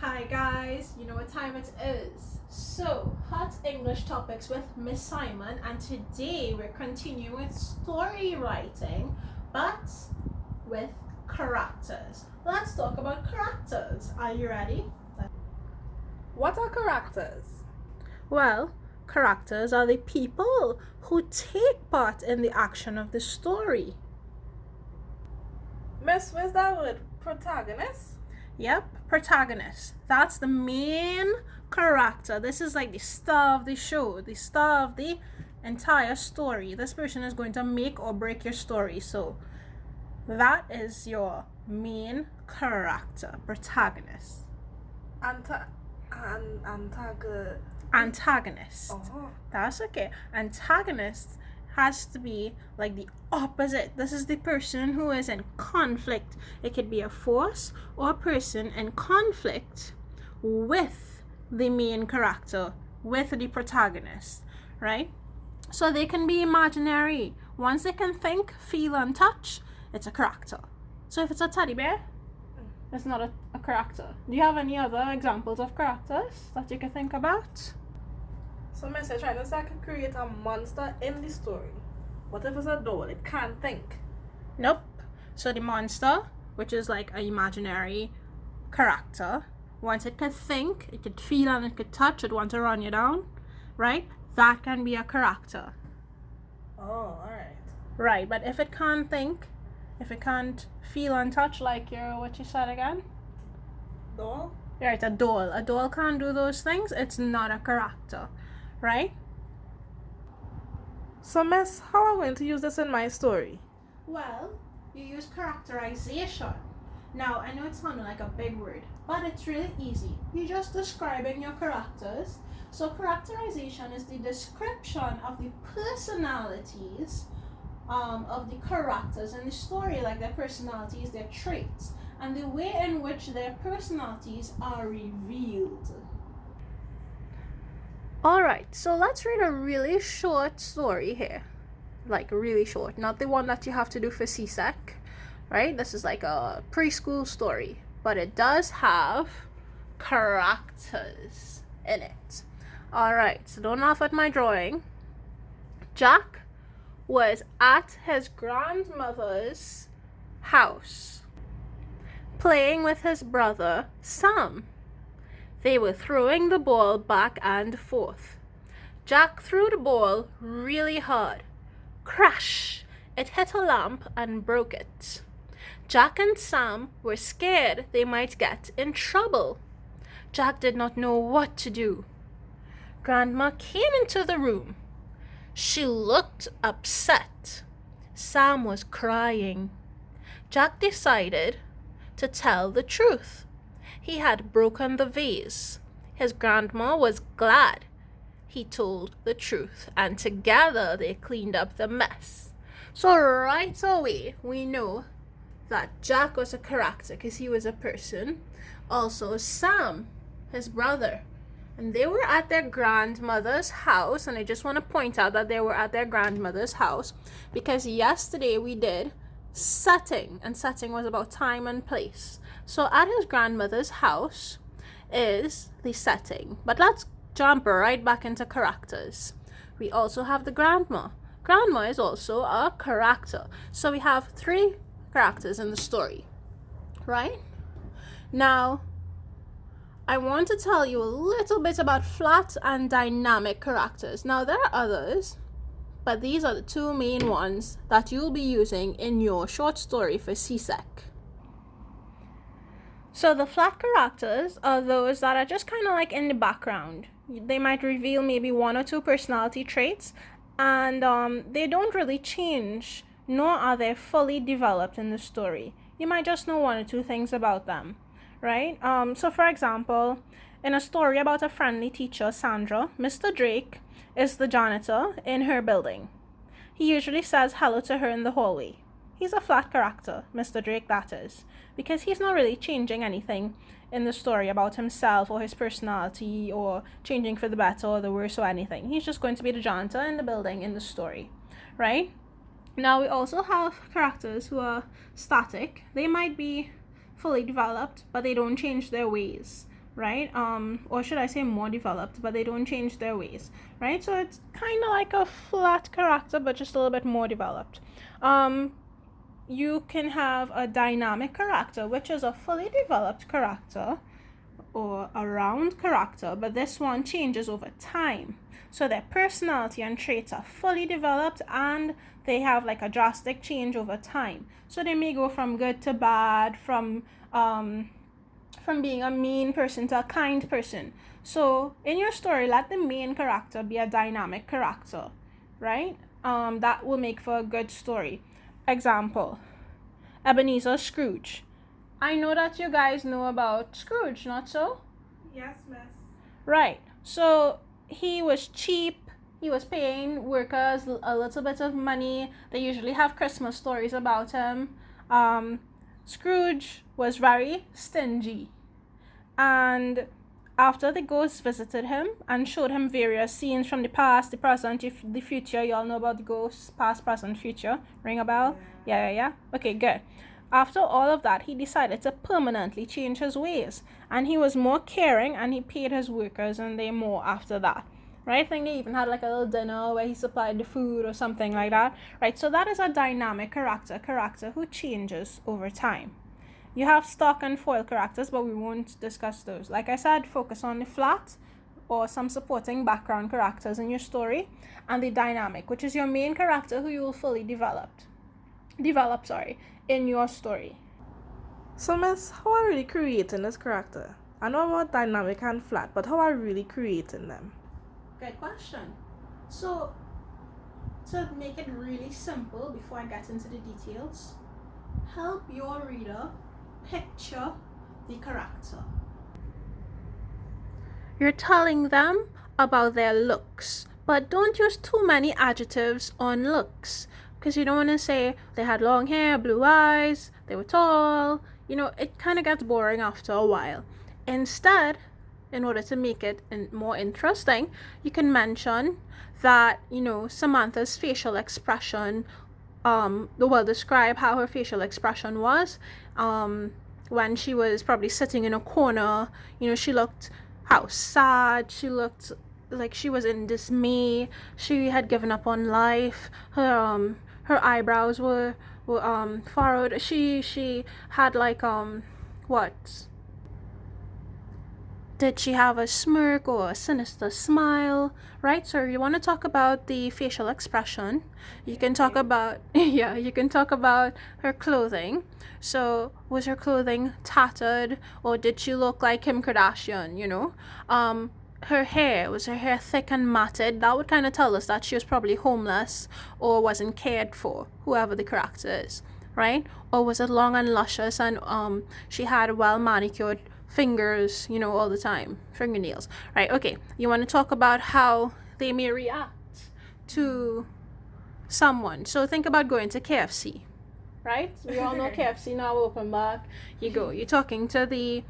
Hi guys, you know what time it is. So, Hot English Topics with Miss Simon, and today we're continuing with story writing, but with characters. Let's talk about characters. Are you ready? What are characters? Well, characters are the people who take part in the action of the story. Miss, where's that word? Protagonist? Yep, protagonist. That's the main character. This is like the star of the show, the star of the entire story. This person is going to make or break your story. So that is your main character, protagonist. Antagonist. Oh. That's okay. Antagonist has to be like the opposite. This is the person who is in conflict. It could be a force or a person in conflict with the main character, with the protagonist, right? So they can be imaginary. Once they can think, feel, and touch, it's a character. So if it's a teddy bear, it's not a character. Do you have any other examples of characters that you can think about? So, Miss, you're trying to say I could create a monster in the story. What if it's a doll? It can't think. Nope. So the monster, which is like an imaginary character, once it could think, it could feel, and it could touch, it want to run you down, right? That can be a character. Oh, alright. Right, but if it can't think, if it can't feel and touch, like what you said again? Doll? Right, a doll. A doll can't do those things. It's not a character, right? So, Miss, how am I going to use this in my story? Well, you use characterization. Now, I know it sounded like a big word, but it's really easy. You're just describing your characters. So characterization is the description of the personalities of the characters in the story, like their personalities, their traits, and the way in which their personalities are revealed. Alright, so let's read a really short story here. Like really short, not the one that you have to do for CSEC, right? This is like a preschool story, but it does have characters in it. Alright, so don't laugh at my drawing. Jack was at his grandmother's house playing with his brother Sam. They were throwing the ball back and forth. Jack threw the ball really hard. Crash! It hit a lamp and broke it. Jack and Sam were scared they might get in trouble. Jack did not know what to do. Grandma came into the room. She looked upset. Sam was crying. Jack decided to tell the truth. He had broken the vase. His grandma was glad he told the truth, and together they cleaned up the mess. So right away, we know that Jack was a character because he was a person. Also, Sam, his brother. And they were at their grandmother's house, and I just want to point out that they were at their grandmother's house because yesterday we did setting, and setting was about time and place. So at his grandmother's house is the setting. But let's jump right back into characters. We also have the grandma. Grandma is also a character. So we have 3 characters in the story, right? Now, I want to tell you a little bit about flat and dynamic characters. Now, there are others, but these are the 2 main ones that you'll be using in your short story for CSEC. So the flat characters are those that are just kind of like in the background. They might reveal maybe 1 or 2 personality traits, and they don't really change, nor are they fully developed in the story. You might just know 1 or 2 things about them, right? So for example, in a story about a friendly teacher, Sandra, Mr. Drake is the janitor in her building. He usually says hello to her in the hallway. He's a flat character, Mr. Drake that is, because he's not really changing anything in the story about himself or his personality or changing for the better or the worse or anything. He's just going to be the janitor in the building in the story, right? Now we also have characters who are static. They might be fully developed, but they don't change their ways. right? Or should I say more developed, but they don't change their ways, right? So it's kind of like a flat character, but just a little bit more developed. You can have a dynamic character, which is a fully developed character or a round character, but this one changes over time. So their personality and traits are fully developed and they have like a drastic change over time. So they may go from good to bad, from being a mean person to a kind person. So in your story, let the main character be a dynamic character, right? That will make for a good story. Example, Ebenezer Scrooge. I know that you guys know about Scrooge, not so? Yes, miss. Right. So he was cheap. He was paying workers a little bit of money. They usually have Christmas stories about him. Scrooge was very stingy. And after the ghost visited him and showed him various scenes from the past, the present, the future, you all know about the ghosts, past, present, future. Ring a bell? Yeah. Okay, good. After all of that, he decided to permanently change his ways. And he was more caring and he paid his workers and they more after that. Right? I think they even had like a little dinner where he supplied the food or something like that. Right? So that is a dynamic character who changes over time. You have stock and foil characters, but we won't discuss those. Like I said, focus on the flat or some supporting background characters in your story, and the dynamic, which is your main character who you will fully develop in your story. So, miss, how are you really creating this character? I know about dynamic and flat, but how are you really creating them? Good question. So, to make it really simple before I get into the details, help your reader picture the character. You're telling them about their looks, but don't use too many adjectives on looks, because you don't want to say they had long hair, blue eyes, they were tall. It kind of gets boring after a while. Instead, in order to make it more interesting, you can mention that Samantha's facial expression describe how her facial expression was when she was probably sitting in a corner. She looked how sad, she looked like she was in dismay, she had given up on life, her eyebrows were furrowed, she had like what? Did she have a smirk or a sinister smile, right? So you want to talk about the facial expression. You can talk about, you can talk about her clothing. So was her clothing tattered, or did she look like Kim Kardashian, her hair, was her hair thick and matted? That would kind of tell us that she was probably homeless or wasn't cared for, whoever the character is, right? Or was it long and luscious and she had well manicured fingers, all the time, fingernails, right? Okay, you want to talk about how they may react to someone. So think about going to KFC, right? We all know KFC now open back. You're talking to the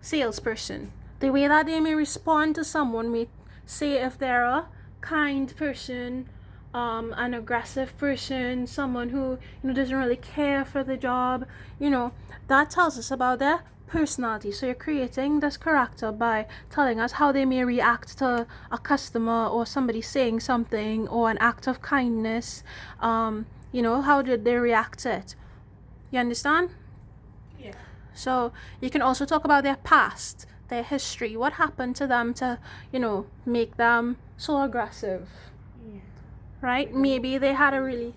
salesperson. The way that they may respond to someone may say if they're a kind person, an aggressive person, someone who doesn't really care for the job. That tells us about their personality. So you're creating this character by telling us how they may react to a customer or somebody saying something or an act of kindness. How did they react to it? You understand? Yeah. So you can also talk about their past, their history, what happened to them to make them so aggressive. Yeah. Right? Maybe they had a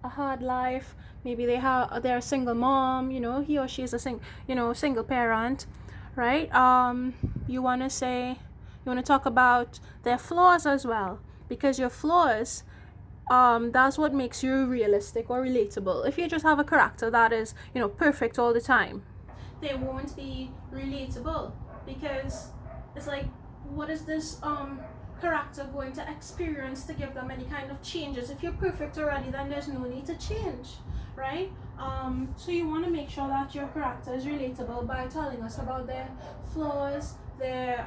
hard life. Maybe they're a single mom, he or she is a single parent, right? You want to talk about their flaws as well, because your flaws, that's what makes you realistic or relatable. If you just have a character that is, perfect all the time, they won't be relatable, because it's like, what is this character going to experience to give them any kind of changes? If you're perfect already, then there's no need to change, right? So you want to make sure that your character is relatable by telling us about their flaws, their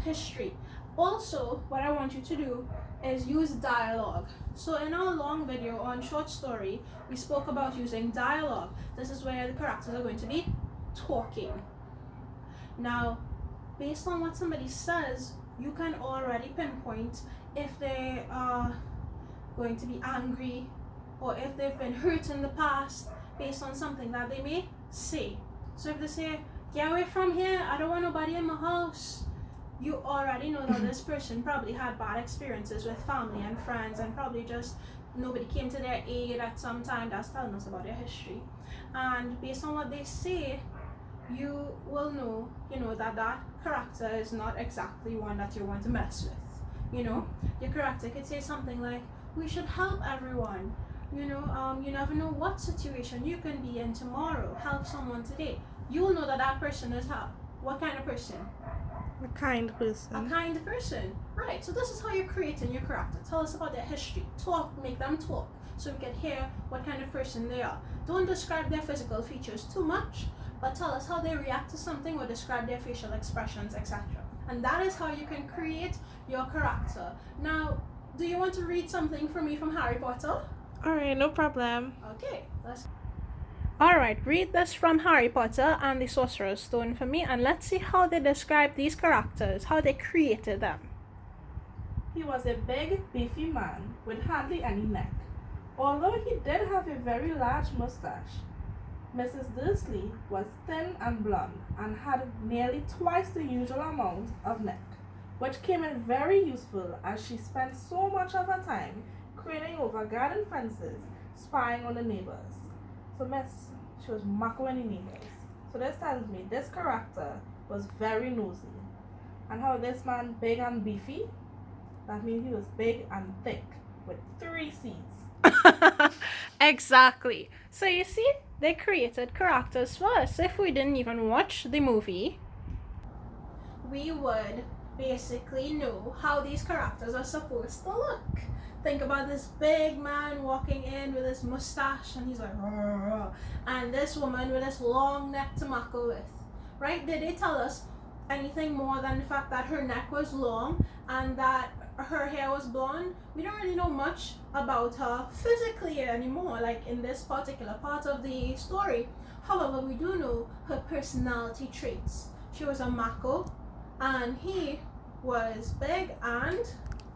history. Also, what I want you to do is use dialogue. So in our long video on short story, we spoke about using dialogue. This is where the characters are going to be talking. Now, based on what somebody says, you can already pinpoint if they are going to be angry or if they've been hurt in the past based on something that they may say. So if they say, get away from here, I don't want nobody in my house, you already know that this person probably had bad experiences with family and friends, and probably just nobody came to their aid at some time. That's telling us about their history. And based on what they say, you will know, that that character is not exactly one that you want to mess with. Your character could say something like, we should help everyone. You never know what situation you can be in tomorrow. Help someone today. You will know that that person is what kind of person? A kind person. A kind person. Right. So this is how you're creating your character. Tell us about their history. Talk, make them talk, so we can hear what kind of person they are. Don't describe their physical features too much, but tell us how they react to something or describe their facial expressions, etc. And that is how you can create your character. Now, do you want to read something for me from Harry Potter? Alright, no problem. Okay, Alright, read this from Harry Potter and the Sorcerer's Stone for me, and let's see how they describe these characters, how they created them. He was a big, beefy man with hardly any neck, although he did have a very large mustache. Mrs. Dursley was thin and blonde and had nearly twice the usual amount of neck, which came in very useful as she spent so much of her time craning over garden fences, spying on the neighbors. So she was macking the neighbors. So this tells me this character was very nosy. And how this man big and beefy, that means he was big and thick with 3 C's. Exactly. So you see, they created characters for us. If we didn't even watch the movie, we would basically know how these characters are supposed to look. Think about this big man walking in with his mustache and he's like, "Rrr," and this woman with this long neck to muckle with. Right? Did they tell us anything more than the fact that her neck was long and that her hair was blonde? We don't really know much about her physically anymore, like in this particular part of the story. However, we do know her personality traits. She was a Mako, and he was big and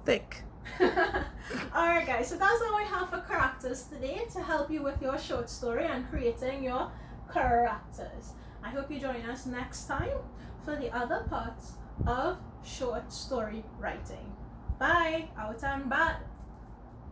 Thick. Alright guys, so that's all we have for characters today to help you with your short story and creating your characters. I hope you join us next time for the other parts of short story writing. Bye! Out and bad!